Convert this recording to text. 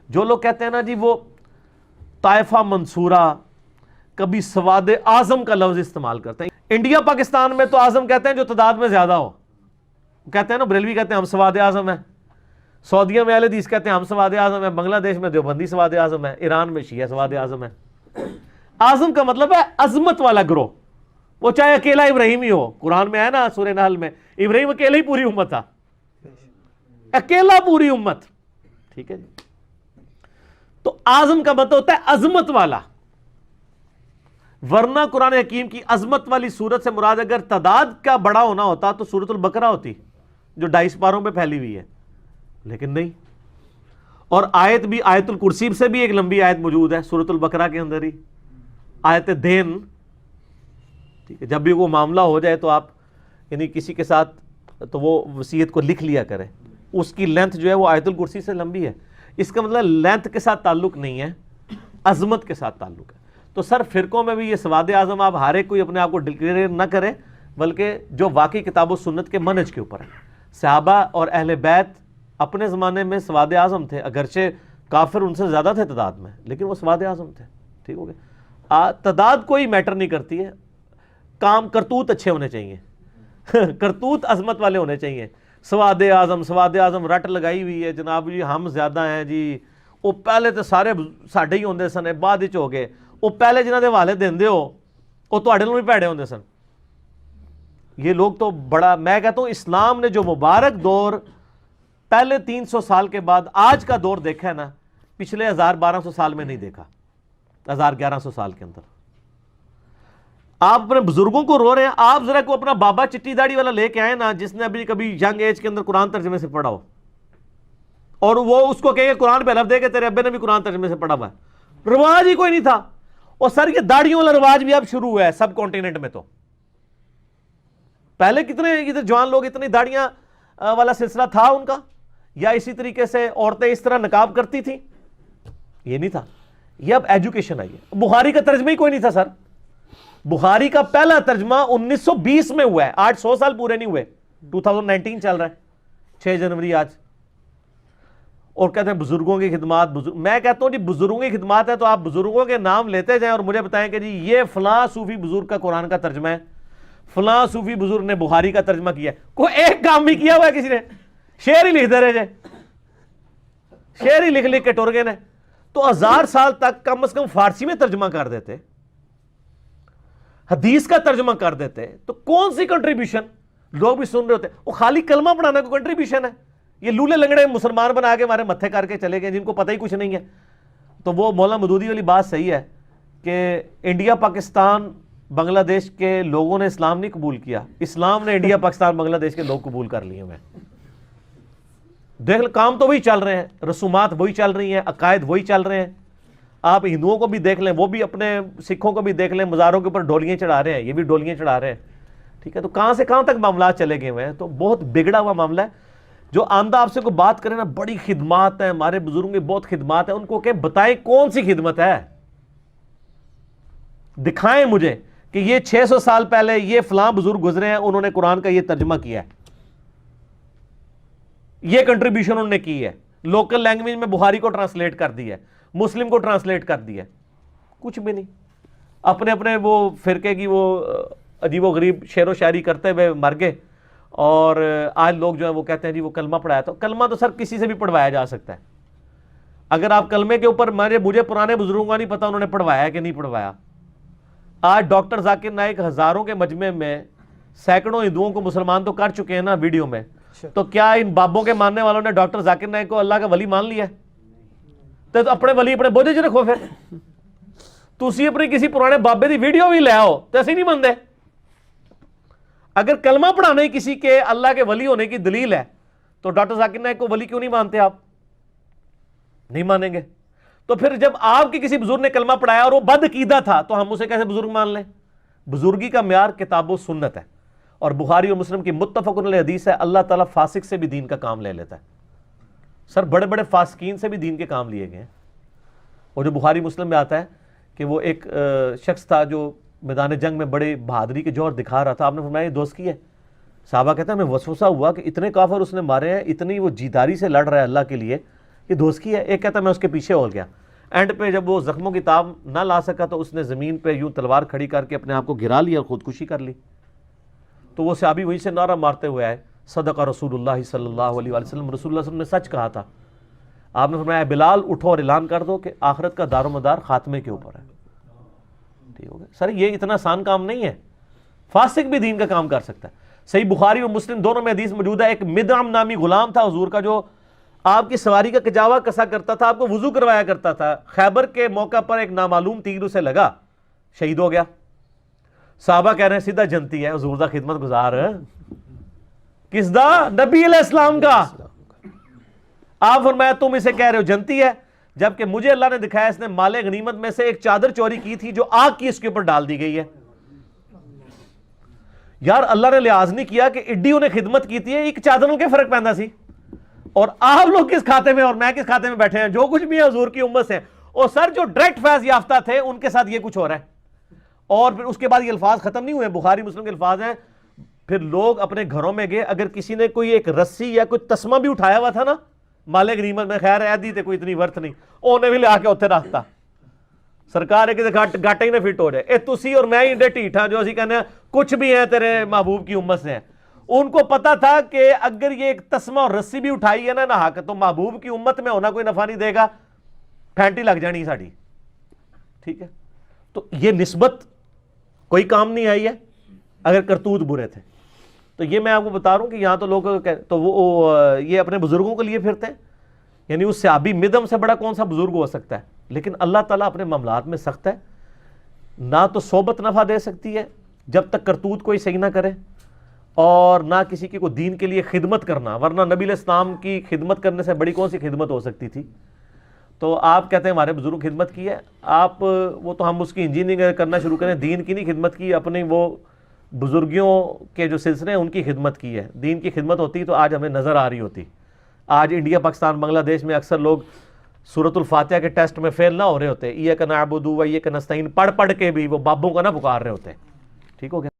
جو لوگ کہتے ہیں نا جی وہ طائفہ منصورہ، کبھی سواد اعظم کا لفظ استعمال کرتے ہیں. انڈیا پاکستان میں تو اعظم کہتے ہیں جو تعداد میں زیادہ ہو، کہتے ہیں نا بریلوی کہتے ہیں ہم سواد اعظم ہیں، سعودیہ میں اہل حدیث کہتے ہیں ہم سواد اعظم ہیں، بنگلہ دیش میں دیوبندی سواد اعظم ہے، ایران میں شیعہ سواد اعظم ہے. اعظم کا مطلب ہے عظمت والا گروہ، وہ چاہے اکیلا ابراہیم ہی ہو. قرآن میں ہے نا سورہ نحل میں، ابراہیم اکیلا ہی پوری امت تھا، اکیلا پوری امت. ٹھیک ہے جی. تو اعظم کا مطلب ہوتا ہے عظمت والا. ورنہ قرآن حکیم کی عظمت والی سورت سے مراد اگر تعداد کا بڑا ہونا ہوتا تو سورت البقرہ ہوتی جو 2.5 پاروں پہ پھیلی ہوئی ہے، لیکن نہیں. اور آیت بھی آیت الکرسی سے بھی ایک لمبی آیت موجود ہے سورت البقرہ کے اندر ہی، آیت دین. ٹھیک ہے، جب بھی وہ معاملہ ہو جائے تو آپ یعنی کسی کے ساتھ تو وہ وصیت کو لکھ لیا کریں، اس کی لینتھ جو ہے وہ آیت الکرسی سے لمبی ہے. اس کا مطلب لینتھ کے ساتھ تعلق نہیں ہے، عظمت کے ساتھ تعلق ہے. تو سر فرقوں میں بھی یہ سواد اعظم آپ ہر ایک کوئی اپنے آپ کو ڈکلیئر نہ کرے، بلکہ جو واقعی کتاب و سنت کے منہج کے اوپر ہے. صحابہ اور اہل بیت اپنے زمانے میں سواد اعظم تھے، اگرچہ کافر ان سے زیادہ تھے تعداد میں، لیکن وہ سواد اعظم تھے. ٹھیک ہو گیا. تعداد کوئی میٹر نہیں کرتی ہے، کام کرتوت اچھے ہونے چاہیے، کرتوت عظمت والے ہونے چاہیے. سواد اعظم رٹ لگائی ہوئی ہے جناب جی ہم زیادہ ہیں جی، وہ پہلے تو سارے ساڈے ہی ہوندے سن، بعد وچ ہو گئے. وہ پہلے جنہاں دے حوالے دیندے ہو وہ تواڈے نوں بھی بھیڑے ہوندے سن. یہ لوگ تو بڑا، میں کہتا ہوں اسلام نے جو مبارک دور پہلے 300 سال کے بعد آج کا دور دیکھا ہے نا، پچھلے 1200 سال میں نہیں دیکھا. 1100 سال کے اندر آپ اپنے بزرگوں کو رو رہے ہیں. آپ ذرا کو اپنا بابا چٹی داڑھی والا لے کے آئے نا جس نے ابھی کبھی ینگ ایج کے اندر قرآن ترجمے سے پڑھا ہو، اور وہ اس کو کہے قرآن پہ لفظ دے کہ تیرے ابے نے بھی قرآن ترجمے سے پڑھا ہوا ہے. رواج ہی کوئی نہیں تھا. اور سر یہ داڑھیوں والا رواج بھی اب شروع ہوا ہے سب کانٹیننٹ میں. تو پہلے کتنے جوان لوگ اتنی داڑھیاں والا سلسلہ تھا ان کا، یا اسی طریقے سے عورتیں اس طرح نقاب کرتی تھیں؟ یہ نہیں تھا. یہ اب ایجوکیشن آئی ہے. بخاری کا ترجمہ ہی کوئی نہیں تھا سر. بخاری کا پہلا ترجمہ 1920 میں ہوا ہے، آج 100 سال پورے نہیں ہوئے. 2019 چل رہا ہے، 6 جنوری آج. اور کہتے ہیں بزرگوں کی خدمات. میں کہتا ہوں جی بزرگوں کی خدمات ہے تو آپ بزرگوں کے نام لیتے جائیں اور مجھے بتائیں کہ جی یہ فلاں صوفی بزرگ کا قرآن کا ترجمہ ہے، فلاں صوفی بزرگ نے بخاری کا ترجمہ کیا ہے. کوئی ایک کام بھی کیا ہوا ہے کسی نے؟ شعر ہی لکھ دے رہے جائے، شعر ہی لکھ کے ٹر گئے نے. تو 1000 سال تک کم از کم فارسی میں ترجمہ کر دیتے، حدیث کا ترجمہ کر دیتے، تو کون سی کنٹریبیوشن لوگ بھی سن رہے ہوتے. وہ خالی کلمہ پڑھانا کو کنٹریبیوشن ہے. یہ لولے لنگڑے مسلمان بنا کے ہمارے متھے کر کے چلے گئے جن کو پتہ ہی کچھ نہیں ہے. تو وہ مولانا مودودی والی بات صحیح ہے کہ انڈیا پاکستان بنگلہ دیش کے لوگوں نے اسلام نہیں قبول کیا، اسلام نے انڈیا پاکستان بنگلہ دیش کے لوگ قبول کر لیے ہوئے. دیکھ کام تو وہی چل رہے ہیں، رسومات وہی چل رہی ہیں، عقائد وہی چل رہے ہیں. آپ ہندوؤں کو بھی دیکھ لیں، وہ بھی اپنے سکھوں کو بھی دیکھ لیں، مزاروں کے اوپر ڈولیاں چڑھا رہے ہیں، یہ بھی ڈولیاں چڑھا رہے ہیں. ٹھیک ہے، تو کہاں سے کہاں تک معاملات چلے گئے ہوئے ہیں. تو بہت بگڑا ہوا معاملہ ہے. جو آندہ آپ سے کوئی بات کرے نا بڑی خدمات ہیں، ہمارے بزرگوں کی بہت خدمات ہیں، ان کو کہ بتائیں کون سی خدمت ہے، دکھائیں مجھے کہ یہ 600 سال پہلے یہ فلاں بزرگ گزرے ہیں، انہوں نے قرآن کا یہ ترجمہ کیا ہے، یہ کنٹریبیوشن انہوں نے کی ہے، لوکل لینگویج میں بخاری کو ٹرانسلیٹ کر دی ہے، مسلم کو ٹرانسلیٹ کر دی ہے. کچھ بھی نہیں. اپنے اپنے وہ فرقے کی وہ عجیب و غریب شعر و شاعری کرتے ہوئے مر گئے. اور آج لوگ جو ہیں وہ کہتے ہیں جی وہ کلمہ پڑھایا. تو کلمہ تو سر کسی سے بھی پڑھوایا جا سکتا ہے. اگر آپ کلمے کے اوپر مجھے پرانے بزرگوں کا نہیں پتا انہوں نے پڑھوایا کہ نہیں پڑھوایا. آج ڈاکٹر ذاکر نائک ہزاروں کے مجمع میں سینکڑوں ہندوؤں کو مسلمان تو کر چکے ہیں نا ویڈیو میں. تو کیا ان بابوں کے ماننے والوں نے ڈاکٹر ذاکر نائک کو اللہ کا ولی مان لیا؟ تو اپنے ولی اپنے بوجھے چ رکھو. پھر تسی اپنی کسی پرانے بابے دی ویڈیو بھی لے آؤ تو ایسے نہیں مانتے. اگر کلمہ پڑھانا ہی کسی کے اللہ کے ولی ہونے کی دلیل ہے تو ڈاکٹر ذاکر نائک کو ولی کیوں نہیں مانتے آپ؟ نہیں مانیں گے. تو پھر جب آپ کی کسی بزرگ نے کلمہ پڑھایا اور وہ بد عقیدہ تھا تو ہم اسے کیسے بزرگ مان لیں؟ بزرگی کا معیار کتاب و سنت ہے، اور بخاری اور مسلم کی متفق علیہ حدیث ہے اللہ تعالیٰ فاسق سے بھی دین کا کام لے لیتا ہے. سر بڑے بڑے فاسقین سے بھی دین کے کام لیے گئے ہیں. اور جو بخاری مسلم میں آتا ہے کہ وہ ایک شخص تھا جو میدان جنگ میں بڑے بہادری کے جوہر دکھا رہا تھا. آپ نے فرمایا یہ دوست کی ہے؟ صحابہ کہتے ہیں ہمیں وسوسہ ہوا کہ اتنے کافر اس نے مارے ہیں، اتنی وہ جیداری سے لڑ رہا ہے اللہ کے لیے یہ دوست کی ہے. ایک کہتا میں اس کے پیچھے ہو گیا. اینڈ پہ جب وہ زخموں کی تاب نہ لا سکا تو اس نے زمین پہ یوں تلوار کھڑی کر کے اپنے آپ کو گرا لیا اور خودکشی کر لی. تو وہ صحابی وہیں سے نعرہ مارتے ہوئے آئے, صدق رسول اللہ صلی اللہ علیہ وسلم, رسول اللہ صلی اللہ علیہ وسلم نے سچ کہا تھا. آپ نے فرمایا بلال اٹھو اور اعلان کر دو کہ آخرت کا دار و مدار خاتمے کے اوپر ہے. ٹھیک ہو گیا سر, یہ اتنا آسان کام نہیں ہے, فاسق بھی دین کا کام کر سکتا ہے. صحیح بخاری و مسلم دونوں میں حدیث موجود ہے, ایک مدعم نامی غلام تھا حضور کا جو آپ کی سواری کا کجاوا کسا کرتا تھا, آپ کو وضو کروایا کرتا تھا. خیبر کے موقع پر ایک نامعلوم تیر اسے لگا, شہید ہو گیا. صحابہ کہہ رہے ہیں سیدھا جنتی ہے, حضور دا خدمت گزار ہے. کس دا؟ نبی علیہ السلام کا. آپ فرمایا تم اسے کہہ رہے ہو جنتی ہے, جبکہ مجھے اللہ نے دکھایا اس نے مال غنیمت میں سے ایک چادر چوری کی تھی جو آگ کی اس کے اوپر ڈال دی گئی ہے. یار اللہ نے لحاظ نہیں کیا کہ اڈی انہیں خدمت کی تھی, ایک چادروں کے فرق پہنتا سی, اور آپ لوگ کس کھاتے میں اور میں کس کھاتے میں بیٹھے ہیں, جو کچھ بھی ہے حضور کی امت سے. اور سر جو ڈائریکٹ فیض یافتہ تھے ان کے ساتھ یہ کچھ ہو رہا ہے. اور پھر اس کے بعد یہ الفاظ ختم نہیں ہوئے, بخاری مسلم کے الفاظ ہیں, پھر لوگ اپنے گھروں میں گئے, اگر کسی نے کوئی ایک رسی یا کوئی تسمہ بھی اٹھایا ہوا تھا نا مال غنیمت میں, خیر ایدی تے کوئی اتنی ورتھ نہیں, انہیں بھی لے آ کے اتنے رکھتا. سرکار ہے کہ گاٹا ہی نہ فٹ ہو جائے, اے تسی اور میں ہی ڈے ٹھیٹ ہاں جو اسی کہنے ہیں کچھ بھی ہیں تیرے محبوب کی امت سے ہیں. ان کو پتا تھا کہ اگر یہ ایک تسمہ اور رسی بھی اٹھائی ہے نا حق, تو محبوب کی امت میں ہونا کوئی نفع نہیں دے گا, پھینٹی لگ جانی ساڑی. ٹھیک ہے, تو یہ نسبت کوئی کام نہیں آئی ہے اگر کرتوت برے تھے. تو یہ میں آپ کو بتا رہا ہوں کہ یہاں تو لوگ تو وہ یہ اپنے بزرگوں کے لیے پھرتے ہیں, یعنی اس صحابی مدم سے بڑا کون سا بزرگ ہو سکتا ہے. لیکن اللہ تعالیٰ اپنے معاملات میں سخت ہے, نہ تو صحبت نفع دے سکتی ہے جب تک کرتوت کوئی صحیح نہ کرے, اور نہ کسی کی کو دین کے لیے خدمت کرنا, ورنہ نبی علیہ السلام کی خدمت کرنے سے بڑی کون سی خدمت ہو سکتی تھی. تو آپ کہتے ہیں ہمارے بزرگ خدمت کی ہے, آپ وہ تو ہم اس کی انجینئرنگ کرنا شروع کریں, دین کی نہیں خدمت کی, اپنی وہ بزرگیوں کے جو سلسلے ہیں ان کی خدمت کی ہے. دین کی خدمت ہوتی تو آج ہمیں نظر آ رہی ہوتی. آج انڈیا پاکستان بنگلہ دیش میں اکثر لوگ سورۃ الفاتحہ کے ٹیسٹ میں فیل نہ ہو رہے ہوتے, ایاک نعبد و ایاک نستعین پڑھ پڑھ کے بھی وہ بابوں کا نہ پکار رہے ہوتے. ٹھیک ہو گیا.